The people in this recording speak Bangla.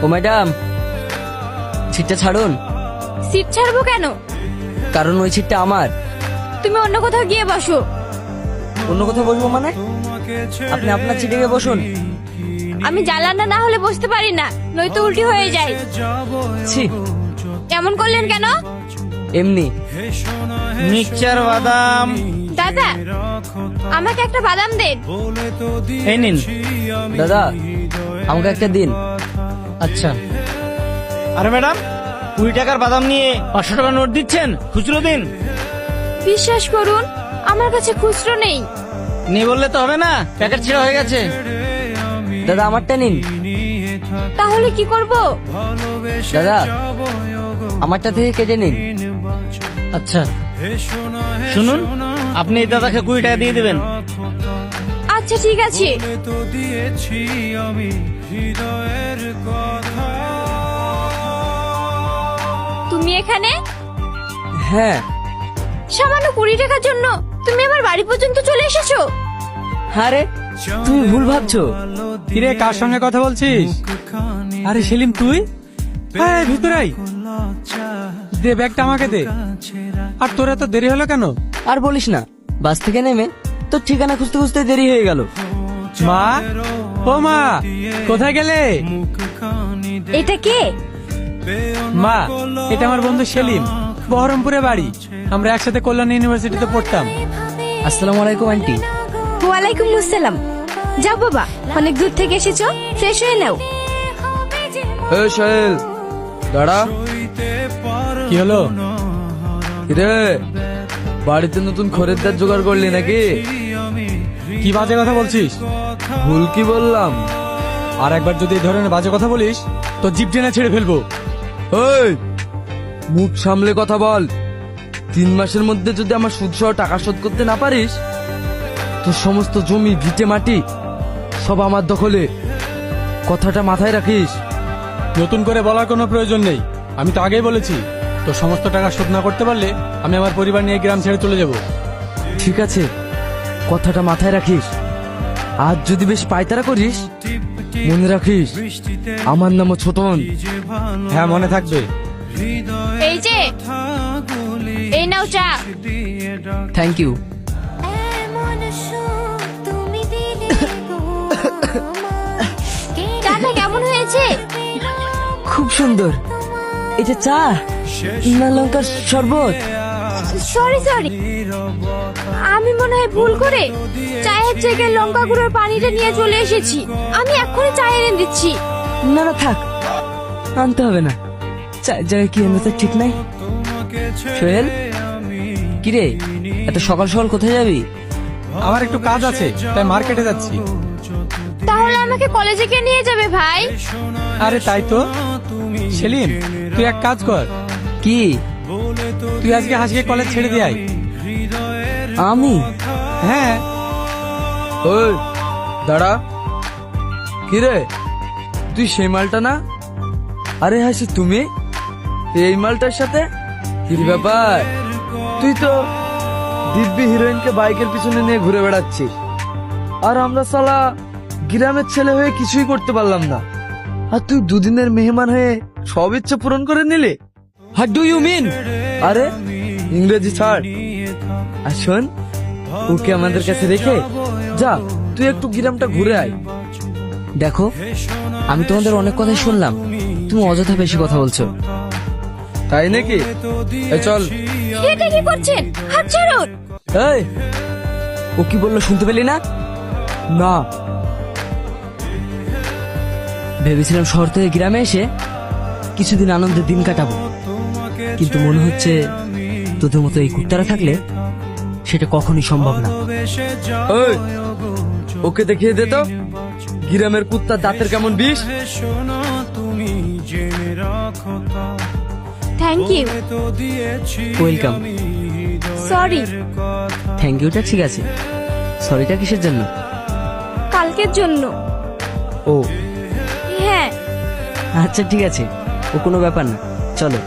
ও ম্যাডাম, সিটটা ছাড়ুন। সিট ছাড়বো কেন? কারণ ওই সিটটা আমার। তুমি অন্য কোথাও গিয়ে বসো। অন্য কোথাও বসবো মানে? আপনি আপনার সিটে গিয়ে বসুন। আমি জানালা না হলে বসতে পারি না, নয়তো উল্টি হয়ে যায়। ছি, এমন করলেন কেন? এমনি। মিক্সচার বাদাম দাদা, আমাকে একটা বাদাম দেন। এই নিন। দাদা, আমাকে একটা দিন। আচ্ছা। আরে ম্যাডাম, 20 টাকার বাদাম নিয়ে 500 টাকা নোট দিচ্ছেন, খুচরো দিন। বিশ্বাস করুন, আমার কাছে খুচরো নেই। নেই বললে তো হবে না, প্যাকেট ছেঁড়া হয়ে গেছে। দাদা, আমারটা নিন। তাহলে কি করব? দাদা, আমারটা থেকে কেটে নিন। আচ্ছা শুনুন, আপনি এই দাদাকে 20 টাকা দিয়ে দেবেন। আচ্ছা ঠিক আছে। তুমি এখানে? হ্যাঁ। সামান্য 20 টাকার জন্য তুমি আমার বাড়ি পর্যন্ত চলে এসেছো? আরে, তুমি ভুল ভাবছো। কিরে, কার সঙ্গে কথা বলছিস? আরে সেলিম, তুই? হ্যাঁ, ভিতরে আয়। দে ব্যাগটা আমাকে দে। আর তোর এত দেরি হলো কেন? আর বলিস না, বাস থেকে নেমে তোর ঠিকানা খুঁজতে খুঁজতে দেরি হয়ে গেল। মা, ও মা, কোথায় গেলে? এটা কে? মা, এটা আমার বন্ধু সেলিম, বহরমপুরে বাড়ি। আমরা একসাথে কল্যাণ ইউনিভার্সিটিতে পড়তাম। আসসালামু আলাইকুম আন্টি। ওয়ালাইকুম আসসালাম। যাও বাবা, অনেক দূর থেকে এসেছো, ফ্রেশ হয়ে নাও। এই সোহেল, দাঁড়া। কি হলো? কিরে, বাড়িতে নতুন খরিদ্দার জোগাড় করলি নাকি? কি বাজে কথা বলছিস? ভুল কি বললাম? আর একবার যদি এই ধরনের বাজে কথা বলিস তো জিভ টেনে ছেড়ে ফেলবো। এই, মুখ সামলে কথা বল। 3 মাসের মধ্যে যদি আমার সুদ সহ টাকা শোধ করতে না পারিস, তোর সমস্ত জমি ভিটে মাটি সব আমার দখলে। কথাটা মাথায় রাখিস। নতুন করে বলার কোনো প্রয়োজন নেই, আমি তো আগেই বলেছি। তো সমস্ত টাকা শোধ না করতে পারলে আমি আমার পরিবার নিয়ে গ্রাম ছেড়ে চলে যাব। ঠিক আছে, কথাটা মাথায় রাখিস। আজ যদি বেশ পায়তারা করিস, মনে রাখিস আমার নামও ছোটন। হ্যাঁ, মনে থাকবে। এই যে, এই নাও চা। Thank you. চাটা কেমন হয়েছে? খুব সুন্দর। এটা চা না লঙ্কার শরবত? সরি সরি, আমি মনে হয় ভুল করে চায়ের জায়গায় লঙ্কা গুঁড়োর পানিটা নিয়ে চলে এসেছি। আমি এক্ষুনি চা এনে দিচ্ছি। না না, থাক, আনতে হবে না। চায়ের জায়গায় কি এনেছে ঠিক নাই। সোহেল, কিরে, এত সকাল সকাল কোথায় যাবি? আমার একটু কাজ আছে, তাই মার্কেটে যাচ্ছি। তাহলে আমাকে কলেজে কে নিয়ে যাবে ভাই? আরে তাই তো। সেলিম, তুই এক কাজ কর। কি? তুই আজকে হাসিকে কলেজ ছেড়ে দিয়ে আয়। আমি? হ্যাঁ। ওই দাঁড়া। কিরে, তুই সেই মালটা না? আরে হাসি, তুমি এই মালটার সাথে কি ব্যাপার? তুই তো দিব্যি হিরোইনকে বাইকের পিছনে নিয়ে ঘুরে বেড়াচ্ছিস, আর আমরা সালা গ্রামের ছেলে হয়ে কিছুই করতে পারলাম না। আর তুই দুদিনের মেহমান হয়ে সব ইচ্ছা পূরণ করে নিলে। What do you mean? আরে ইংরেজি ছাড়, আর শোন, ওকে আমাদের কাছে রেখে যা, তুই একটু গ্রামটা ঘুরে আয়। দেখো, আমি তোমাদের অনেক কথাই শুনলাম, তুমি অযথা বেশি কথা বলছো। তাই নাকি? এই চল। এটা কি করছেন? হাত ছাড়ুন। এই, ও কি বললো শুনতে পেলি না? না, ভেবেছিলাম শহর থেকে গ্রামে এসে কিছুদিন আনন্দের দিন কাটাবো, কিন্তু মনে হচ্ছে তোদের মতো এই কুত্তারা থাকলে সেটা কখনোই সম্ভব না। ওই, ওকে দেখিয়ে দে তো গ্রামের কুত্তার দাঁতের কেমন বিষ। Thank you. Welcome. Sorry. Thank ইউটা ঠিক আছে, সরিটা কিসের জন্য? কালকের জন্য। ও হ্যাঁ। আচ্ছা ঠিক আছে, ও কোনো ব্যাপার না, চলো।